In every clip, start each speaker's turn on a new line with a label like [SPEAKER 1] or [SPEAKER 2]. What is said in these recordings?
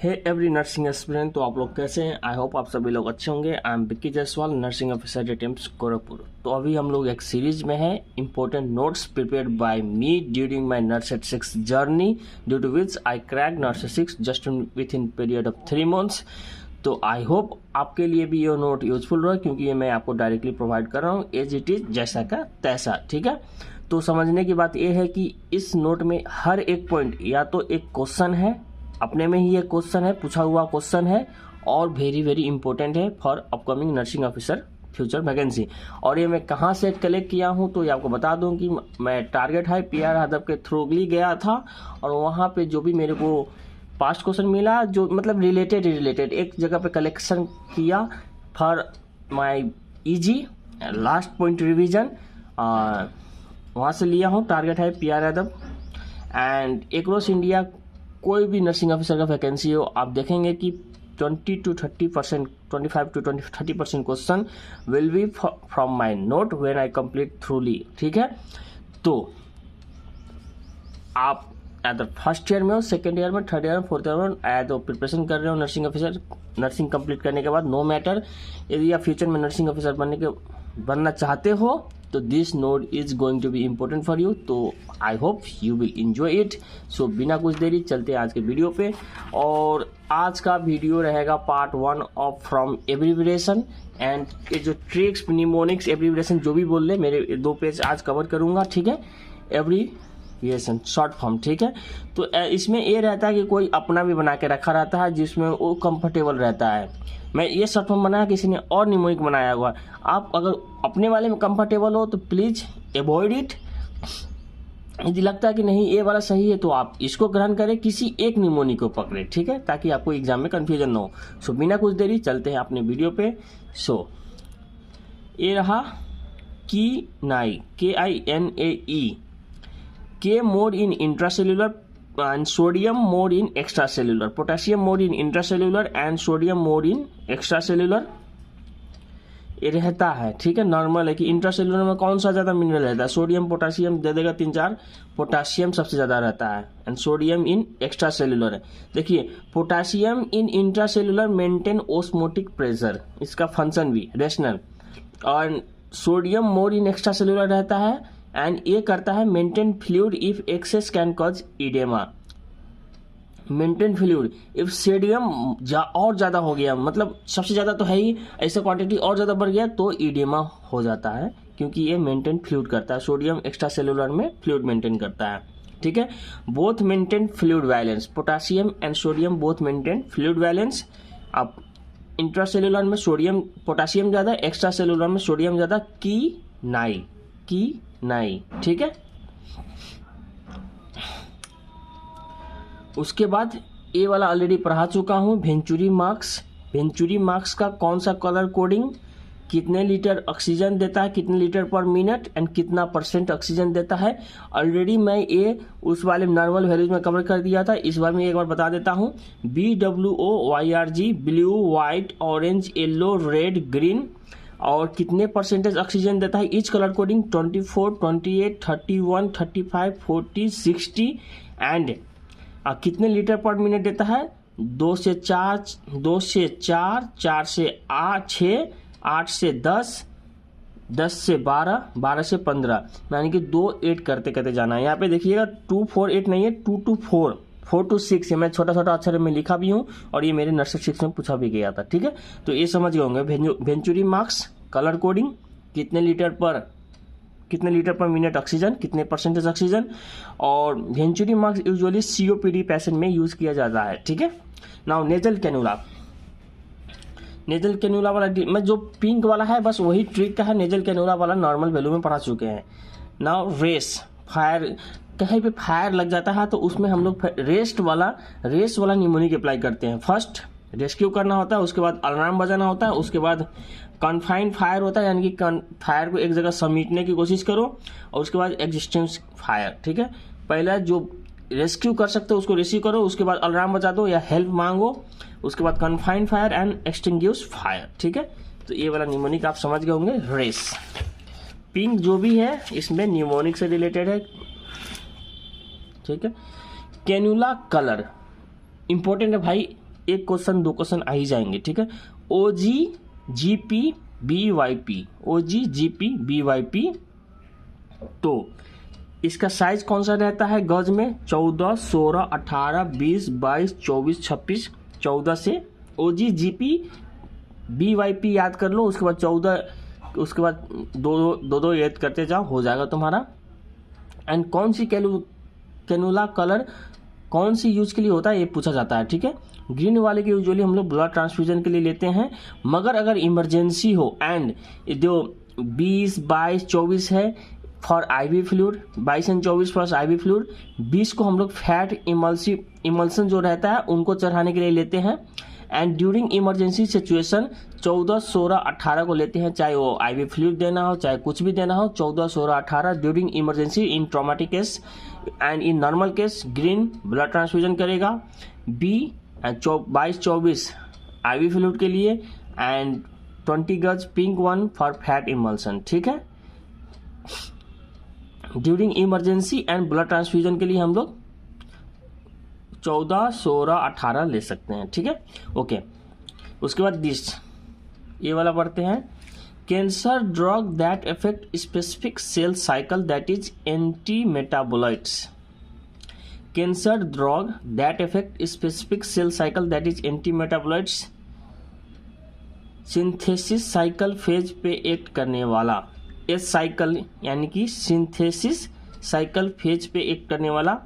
[SPEAKER 1] हे every nursing aspirant, तो आप लोग कैसे हैं? आई होप आप सभी लोग अच्छे होंगे। I am Vicky Jaiswal, nursing officer at AIIMS Gorakhpur. तो अभी हम लोग एक सीरीज में हैं, important notes prepared by me during my nurse at 6 journey, due to which I crack nurse at 6 just within period of 3 months। तो आई होप आपके लिए भी ये नोट यूजफुल रहा, क्योंकि ये मैं आपको डायरेक्टली प्रोवाइड कर रहा हूँ एज इट इज, जैसा का तैसा। ठीक है, तो समझने की बात यह है कि इस नोट में हर एक पॉइंट या तो एक क्वेश्चन है, अपने में ही एक क्वेश्चन है, पूछा हुआ क्वेश्चन है, और वेरी वेरी इंपॉर्टेंट है for upcoming nursing officer future vacancy. और ये मैं कहाँ से कलेक्ट किया हूँ, तो ये आपको बता दूं कि मैं टारगेट हाई PR हदफ के थ्रू गया था, और वहाँ पे जो भी मेरे को पास्ट क्वेश्चन मिला, जो मतलब रिलेटेड एक जगह पे कलेक्शन किया for my easy last point revision, वहाँ से लिया हूँ टारगेट हाई PR हदफ। एंड एक्रॉस इंडिया कोई भी नर्सिंग ऑफिसर का वैकेंसी हो, आप देखेंगे कि 20 to 30%, 25 to 30% question will be from my note when I complete थ्रूली। ठीक है, तो आप एट फर्स्ट ईयर में हो, सेकेंड ईयर में, थर्ड ईयर में, फोर्थ ईयर में एज प्रिपरेशन कर रहे हो नर्सिंग ऑफिसर, नर्सिंग कंप्लीट करने के बाद, नो मैटर यदि आप फ्यूचर में नर्सिंग ऑफिसर बनना चाहते हो, तो this note is going to be important for you. तो I hope you will enjoy it. So बिना कुछ देरी चलते हैं आज के वीडियो पे, और आज का वीडियो रहेगा part 1 of from abbreviation and ये जो ट्रिक्स, निमोनिक्स, एब्रिविएशन जो भी बोल रहे, मेरे 2 पेज आज कवर करूंगा। ठीक है, एब्रिविएशन शॉर्ट फॉर्म। ठीक है, तो इसमें ये रहता है कि कोई अपना भी बना के रखा रहता है जिसमें वो कंफर्टेबल रहता है। मैं ये शॉर्ट फॉर्म बनाया, किसी ने और निमोनिक बनाया हुआ। आप अगर अपने वाले में कंफर्टेबल हो तो प्लीज अवॉइड इट। यदि लगता है कि नहीं ये वाला सही है, तो आप इसको ग्रहण करें, किसी एक निमोनिक को पकड़े। ठीक है, ताकि आपको एग्जाम में कंफ्यूजन ना हो। सो बिना कुछ देरी चलते हैं अपने वीडियो पे। सो ये रहा KINAE, KINAE, K more in intracellular and sodium more in extracellular, potassium more in intracellular and sodium more in extracellular। ये रहता है। ठीक है, नॉर्मल है कि इंट्रासेलुलर में कौन सा ज्यादा मिनरल रहता है, सोडियम पोटासियम दे देगा 3-4, पोटासियम सबसे ज्यादा रहता है, एंड सोडियम इन एक्स्ट्रासेलुलर है। देखिए, potassium in intracellular maintain osmotic pressure, इसका फंक्शन भी रेशनल, और सोडियम मोर इन एक्स्ट्रासेलुलर रहता है, एंड ये करता है maintain fluid if excess can cause oedema. Maintain fluid if sodium और ज़्यादा हो गया, मतलब सबसे ज़्यादा तो है ही, ऐसा क्वांटिटी और ज़्यादा बढ़ गया तो इडेमा हो जाता है, क्योंकि ये मेंटेन फ्लूइड करता है। सोडियम एक्स्ट्रा सेलुलर में फ्लूइड मेंटेन करता है। ठीक है, both maintain fluid balance, potassium and sodium both maintain fluid balance. अब इंट्रासेलुलर में सोडियम पोटासियम ज़्यादा, एक्स्ट्रा सेलुलर में सोडियम ज़्यादा। KINAE। ठीक है, उसके बाद ये वाला ऑलरेडी पढ़ा चुका हूँ, वेंचुरी मार्क्स का कौन सा कलर कोडिंग, कितने लीटर ऑक्सीजन देता है, कितने लीटर पर मिनट, एंड कितना % ऑक्सीजन देता है। ऑलरेडी मैं ये उस वाले नॉर्मल वैल्यूज में कवर कर दिया था, इस बार मैं एक बार बता देता हूँ। BWO/YRG, blue, white, orange, yellow, red, green, और कितने % ऑक्सीजन देता है। ईच कलर कोडिंग 24, 28, 31, 35, 40, 60, एंड कितने लीटर पर मिनट देता है। 2 से 4, 2 से 4, 4 से 8, 6, 8 से 10, 10 से 12, 12 से 15, यानी कि 2 8 करते करते जाना है। यहाँ पे देखिएगा 2 4 8 नहीं है, 2 2 4, 4 to 6 है। मैं छोटा छोटा अक्षर में लिखा भी हूँ, और ये मेरे नर्सिंग 6 में पूछा भी गया था। ठीक है, तो ये समझ गए होंगे। वेंचुरी मार्क्स, कलर कोडिंग, कितने लीटर पर मिनट ऑक्सीजन, कितने % ऑक्सीजन, और venturi marks usually COPD patient में यूज किया जाता है। ठीक है, नाउ नेजल कैनुला वाला मैं जो पिंक वाला है बस वही ट्रिक का है, नेजल कैनुला वाला नॉर्मल वैल्यू में पढ़ा चुके हैं। नाउ फायर, कहीं पे फायर लग जाता है तो उसमें हम लोग रेस वाला निमोनिक अप्लाई करते हैं। फर्स्ट रेस्क्यू करना होता है, उसके बाद अलार्म बजाना होता है, उसके बाद कन्फाइंड फायर होता है, यानी कि फायर को एक जगह समेटने की कोशिश करो, और उसके बाद एग्जिस्टेंस फायर। ठीक है, पहला जो रेस्क्यू कर सकते हो उसको रेस्क्यू करो, उसके बाद अलार्म बजा दो या हेल्प मांगो, उसके बाद confined fire and extinguish fire. ठीक है, तो ये वाला निमोनिक आप समझ गए होंगे। रेस पिंक जो भी है इसमें निमोनिक से रिलेटेड है। ठीक है, कैनुला कलर इंपॉर्टेंट है भाई, एक क्वेश्चन 2 क्वेश्चन आ ही जाएंगे, ठीक है। OGGPBYP, OGGPBYP, तो इसका साइज कौन सा रहता है गज में? 14, 16, 18, 20, 22, 24, 26, 14 से OGGPBYP याद कर लो, उसके बाद 14, उसके बाद दो याद करते जाओ, हो जाएगा तुम्हारा। एंड कौन सी कैनुला कलर कौन सी यूज के लिए होता है ये पूछा जाता है, ठीक है। ग्रीन वाले के यूजुअली हम लोग ब्लड ट्रांसफ्यूजन के लिए लेते हैं, मगर अगर इमरजेंसी हो एंड जो 20, 22, 24 है for IV fluid, 22 and 24 for IV fluid, 20 को हम लोग फैट इमल्सन जो रहता है उनको चढ़ाने के लिए लेते हैं। एंड ड्यूरिंग इमरजेंसी सिचुएशन 14, 16, 18 को लेते हैं, चाहे वो आईवी फ्लूइड देना हो चाहे कुछ भी देना हो। 14, 16, 18 during emergency in traumatic case and in normal case green blood transfusion करेगा। बी एंड 22, 24 आईवी फ्लूइड के लिए एंड 20 गज pink one for fat emulsion, ठीक है। During emergency and blood transfusion के लिए हम लोग 14, 16, 18 ले सकते हैं, ठीक है, ओके। उसके बाद ये वाला पढ़ते हैं। Cancer drug that affect specific cell cycle that is anti metabolites. Cancer drug that affect specific cell cycle that is anti metabolites synthesis cycle phase पे एक्ट करने वाला। एस साइकिल यानी कि सिंथेसिस साइकिल फेज पे act करने वाला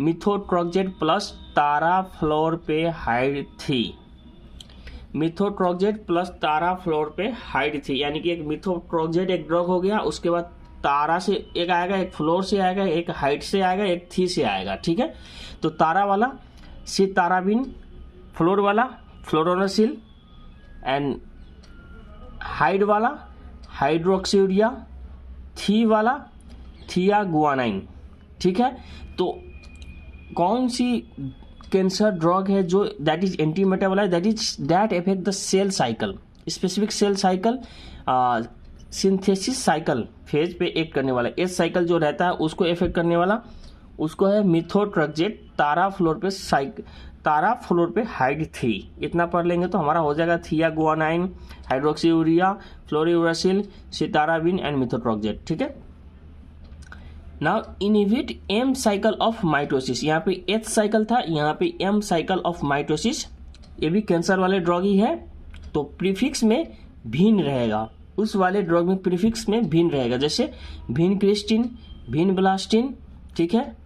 [SPEAKER 1] मिथोट्रोक्जेट plus ताराफ्लोरपेहाइड थी। मिथोट्रोक्जेट plus ताराफ्लोरपेहाइड थी, यानी कि एक मिथोट्रोक्जेट एक ड्रग हो गया, उसके बाद तारा से एक आएगा, एक फ्लोर से आएगा, एक हाइड से आएगा, एक थी से आएगा, ठीक है। तो तारा वाला सिताराबिन, फ्लोर वाला फ्लोरोनोसिल एंड हाइड वाला हाइड्रोक्सीयूरिया, थी वाला थियागुआनाइन, ठीक है। तो कौन सी कैंसर ड्रग है जो that is anti metabolite that affect the cell cycle, specific cell cycle synthesis cycle phase पे एक्ट करने वाला। एस साइकिल जो रहता है उसको इफेक्ट करने वाला उसको है मिथोट्रोक्जेट ताराफ्लोरपेहाइड थी। इतना पढ़ लेंगे तो हमारा हो जाएगा थियागुआनाइन, हाइड्रोक्सीयूरिया, फ्लोरिउरासिल, सिताराबिन एंड मिथोट्रोक्जेट, ठीक है। Now inhibit M cycle of mitosis. यहाँ पे एच साइकिल था, यहाँ पे एम साइकिल ऑफ माइटोसिस। ये भी कैंसर वाले ड्रग ही है, तो प्रीफिक्स में भिन्न रहेगा, उस वाले ड्रग में प्रीफिक्स में भिन्न रहेगा, जैसे भिनक्रिस्टिन, भिनब्लास्टिन, ठीक है।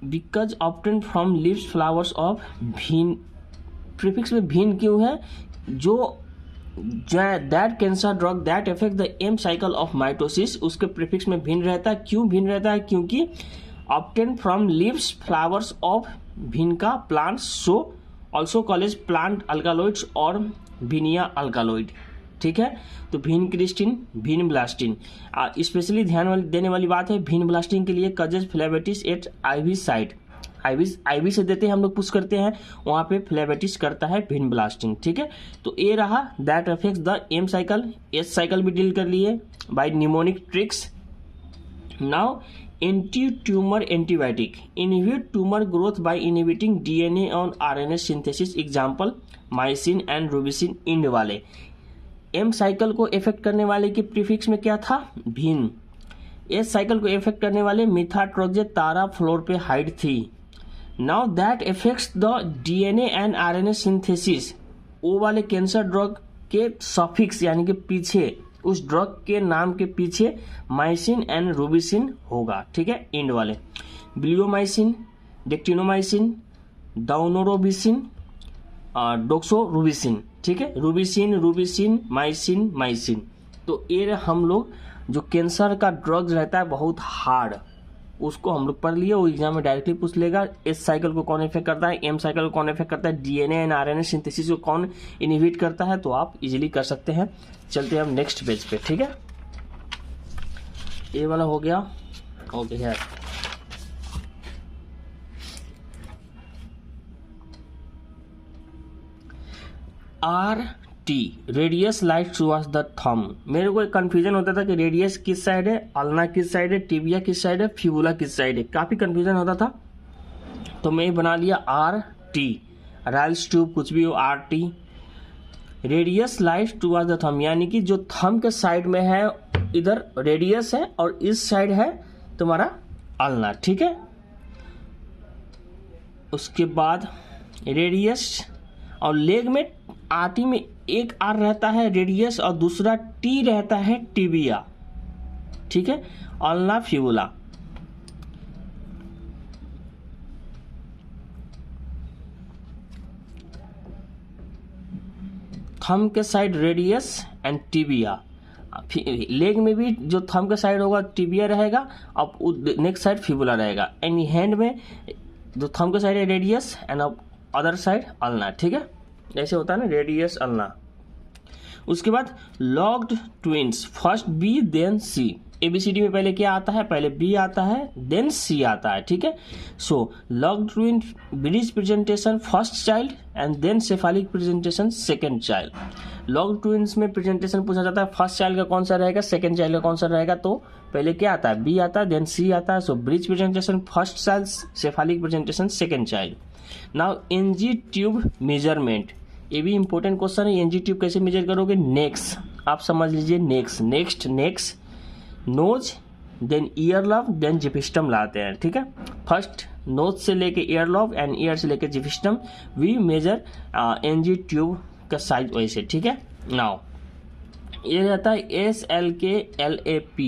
[SPEAKER 1] Because obtain from leaves flowers of भिन, प्रीफिक्स में भिन्न क्यों है? जो that cancer drug that affect the M cycle of mitosis, उसके प्रीफिक्स में भिन्न रहता है। क्यों भिन्न रहता है? क्योंकि obtain from leaves flowers of vinca plants, so also college plant alkaloids और भिनिया अल्कालॉइड, ठीक है। तो भिनक्रिस्टिन, भिनब्लास्टिन, स्पेशली ध्यान देने वाली बात है भिनब्लास्टिन के लिए causes phlebitis at IV site, IV से देते हैं हम लोग पुश करते हैं, वहाँ पे फ्लेवेटिस करता है भिनब्लास्टिन, ठीक है। तो ये रहा that affects the M cycle. S cycle भी डील कर लिए by mnemonic tricks. Now anti tumour antibiotic inhibit tumour growth by inhibiting DNA और RNA synthesis, example mycin and rubicin end वाले। एम साइकिल को इफेक्ट करने वाले के prefix में क्या था? भिन। एस साइकिल को इफेक्ट करने वाले मिथोट्रोक्जेट ताराफ्लोरपेहाइड थी। Now that effects the DNA and RNA synthesis, वो वाले कैंसर ड्रग के सफिक्स यानी कि पीछे उस ड्रग के नाम के पीछे माइसिन एंड रूबिसिन होगा, ठीक है, इंड वाले। ब्लियोमाइसिन, डेक्टिनोमाइसिन, डाउनोरोबिसिन, डोक्सोरूबिसिन, ठीक है, रूबिसिन, माइसिन। तो ये हम लोग जो कैंसर का ड्रग्स रहता है बहुत हार्ड, उसको हम लोग पढ़ लिए, वो एग्जाम में डायरेक्टली पूछ लेगा। एस साइकिल को कौन इफेक्ट करता है, एम साइकिल को कौन इफेक्ट करता है, डीएनए एंड आरएनए सिंथेसिस को कौन इनहिबिट करता है, तो आप इजीली कर सकते हैं। चलते हैं हम नेक्स्ट पेज पे, ठीक है। ये वाला हो गया, ओके है। RT radius light towards the thumb. मेरे को एक कंफ्यूजन होता था कि रेडियस किस साइड है, अल्ना किस साइड है, टिबिया किस साइड है, फिबुला किस साइड है, काफी कंफ्यूजन होता था। तो मैं बना लिया टी, राइल्स ट्यूब कुछ भी हो RT। Radius lies towards the thumb, यानी कि जो थंब के साइड में है इधर रेडियस है और इस साइड है तुम्हारा अल्ना, ठीक है। उसके बाद रेडियस और लेग में RT में एक R रहता है रेडियस और दूसरा T रहता है टिबिया, ठीक है, अल्ना फिबुला। थंब के side radius and tibia, leg में भी जो थंब के साइड होगा टिबिया रहेगा और नेक्स्ट साइड फिबुला रहेगा। एंड हैंड में जो थंब के साइड है radius and other side ulna, ठीक है, ऐसे होता है ना रेडियस अल्ना। उसके बाद logged twins, first B then C। ABCD में पहले क्या आता है, पहले B आता है देन C आता है, ठीक है। So locked twin breech presentation first child and then cephalic presentation second child. Locked twins में प्रेजेंटेशन पूछा जाता है फर्स्ट चाइल्ड का कौन सा रहेगा, सेकेंड चाइल्ड का कौन सा रहेगा, तो पहले क्या आता है B आता है देन C आता है। So breech presentation first child, cephalic presentation second child. Now NG tube measurement, ये भी इंपॉर्टेंट क्वेश्चन है। NG ट्यूब कैसे मेजर करोगे, नेक्स, आप समझ लीजिए NEX, next nose then ear lobe then xiphisternum लाते हैं, ठीक है। फर्स्ट नोज से लेके ईयर लॉब एंड ईयर से लेके जिफिस्टम वी मेजर NG ट्यूब का साइज वैसे, ठीक है। नाउ ये रहता है SLK LAP,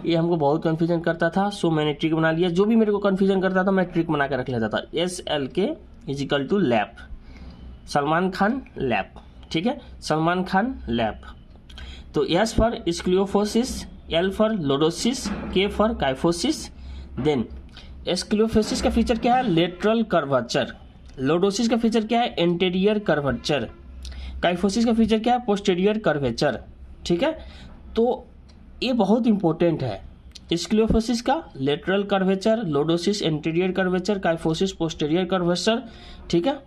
[SPEAKER 1] ये हमको बहुत कंफ्यूजन करता था, सो मैंने ट्रिक बना लिया। जो भी मेरे को कंफ्यूजन करता था मैं ट्रिक बना कर रख लेता था। SLK is equal to lap, Salman Khan lap, ठीक है, सलमान खान लैप। तो S for scoliosis, L for lordosis, K for kyphosis. Then scoliosis का फीचर क्या है, लेटरल कर्वेचर। लोडोसिस का फीचर क्या है, एंटेरियर कर्वेचर। काइफोसिस का फीचर क्या है, पोस्टेरियर कर्वेचर, ठीक है। तो ये बहुत इंपॉर्टेंट है, स्क्लियोफोसिस का lateral curvature, lordosis anterior curvature, kyphosis posterior curvature, ठीक है।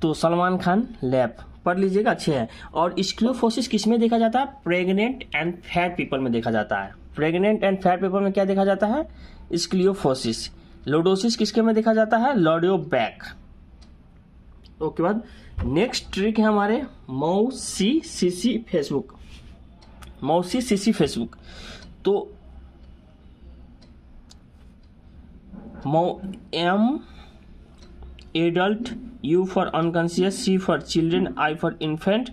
[SPEAKER 1] तो सलमान खान लैप पढ़ लीजिएगा, अच्छे हैं। और स्क्लियोफोसिस किस में देखा जाता है, प्रेग्नेंट एंड फैट पीपल में देखा जाता है। प्रेग्नेंट एंड फैट पीपल में क्या देखा जाता है, स्क्लियोफोसिस। लोडोसिस किसके में देखा जाता है, लॉडियोबैक। उसके बाद नेक्स्ट ट्रिक है हमारे मौसी सीसी फेसबुक, मौसी सीसी फेसबुक। तो M adult, U for unconscious, C for children, I for infant,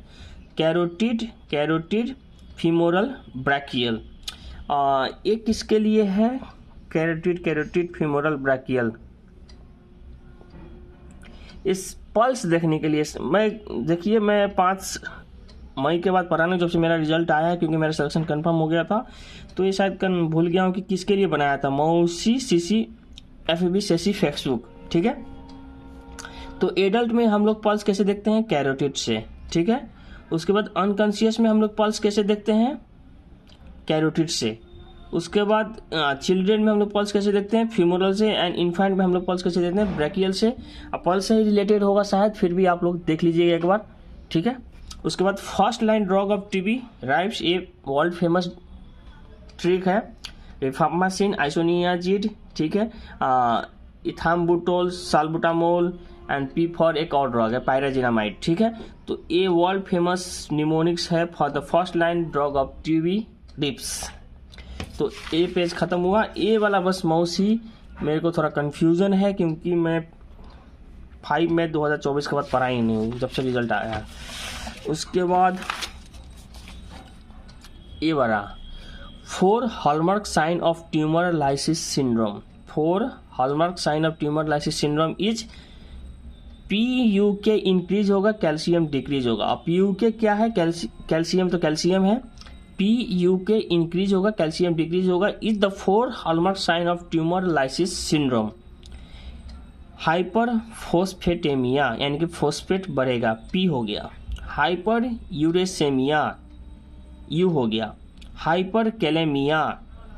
[SPEAKER 1] carotid femoral brachial. ये किसके लिए है, कैरोटिड फीमोरल ब्रैकियल। इस पल्स देखने के लिए देखिए मैं 5 मई के बाद पढ़ाने जब से मेरा रिजल्ट आया है, क्योंकि मेरा सिलेक्शन कंफर्म हो गया था, तो ये शायद भूल गया हूँ कि किसके लिए बनाया था, मौसी सीसी FAB सेसी फेसबुक, ठीक है। तो एडल्ट में हम लोग पल्स कैसे देखते हैं, कैरोटिड से, ठीक है। उसके बाद अनकॉन्शियस में हम लोग पल्स कैसे देखते हैं, कैरोटिड से। उसके बाद चिल्ड्रन में हम लोग पल्स कैसे देखते हैं, फीमोरल से। एंड इन्फेंट में हम लोग पल्स कैसे देखते हैं, ब्रैकियल से। अब पल्स से ही रिलेटेड होगा शायद, फिर भी आप लोग देख लीजिएगा एक बार, ठीक है। उसके बाद first line drug of TB ribs, ये वर्ल्ड फेमस ट्रिक है। रिफार्मासिन, आइसोनियाजिड, ठीक है, ethambutol, salbutamol and P for एक और ड्रग है पायराजिनामाइड, ठीक है। तो ये वर्ल्ड फेमस निमोनिक्स है for the first line drug of TB rips. तो ये पेज खत्म हुआ। ये वाला बस मौसी मेरे को थोड़ा कंफ्यूजन है, क्योंकि मैं 5 मई 2024 के बाद पढ़ा ही नहीं हूँ जब से रिजल्ट आया है। उसके बाद ये वाला 4 hallmark sign of tumour lysis syndrome. 4 hallmark sign of tumour lysis syndrome is PUK increase होगा, कैल्शियम डिक्रीज होगा। अब PUK क्या है, कैल्शियम तो कैल्शियम है। PUK इंक्रीज होगा, कैल्शियम डिक्रीज होगा, is the 4 hallmark sign of tumour lysis syndrome. Hyperphosphataemia यानी कि फोस्फेट बढ़ेगा, P हो गया। हाइपर यूरेसेमिया, U हो गया। हाइपर कैलेमिया,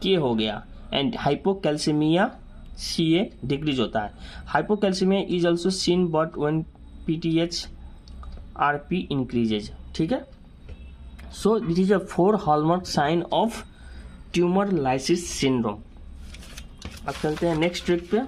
[SPEAKER 1] K हो गया। एंड हाइपोकैल्सीमिया, CA डिक्रीज होता है। Hypocalcaemia is also seen but when PTH RP increases, ठीक है। So this is a 4 hallmark sign of tumour lysis syndrome. अब चलते हैं नेक्स्ट ट्रिक पे।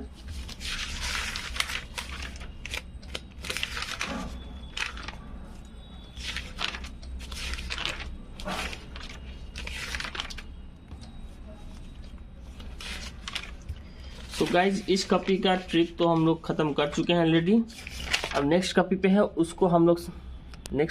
[SPEAKER 1] तो गाइज इस कॉपी का ट्रिक तो हम लोग ख़त्म कर चुके हैं ऑलरेडी। अब नेक्स्ट कॉपी पे है, उसको हम लोग नेक्स्ट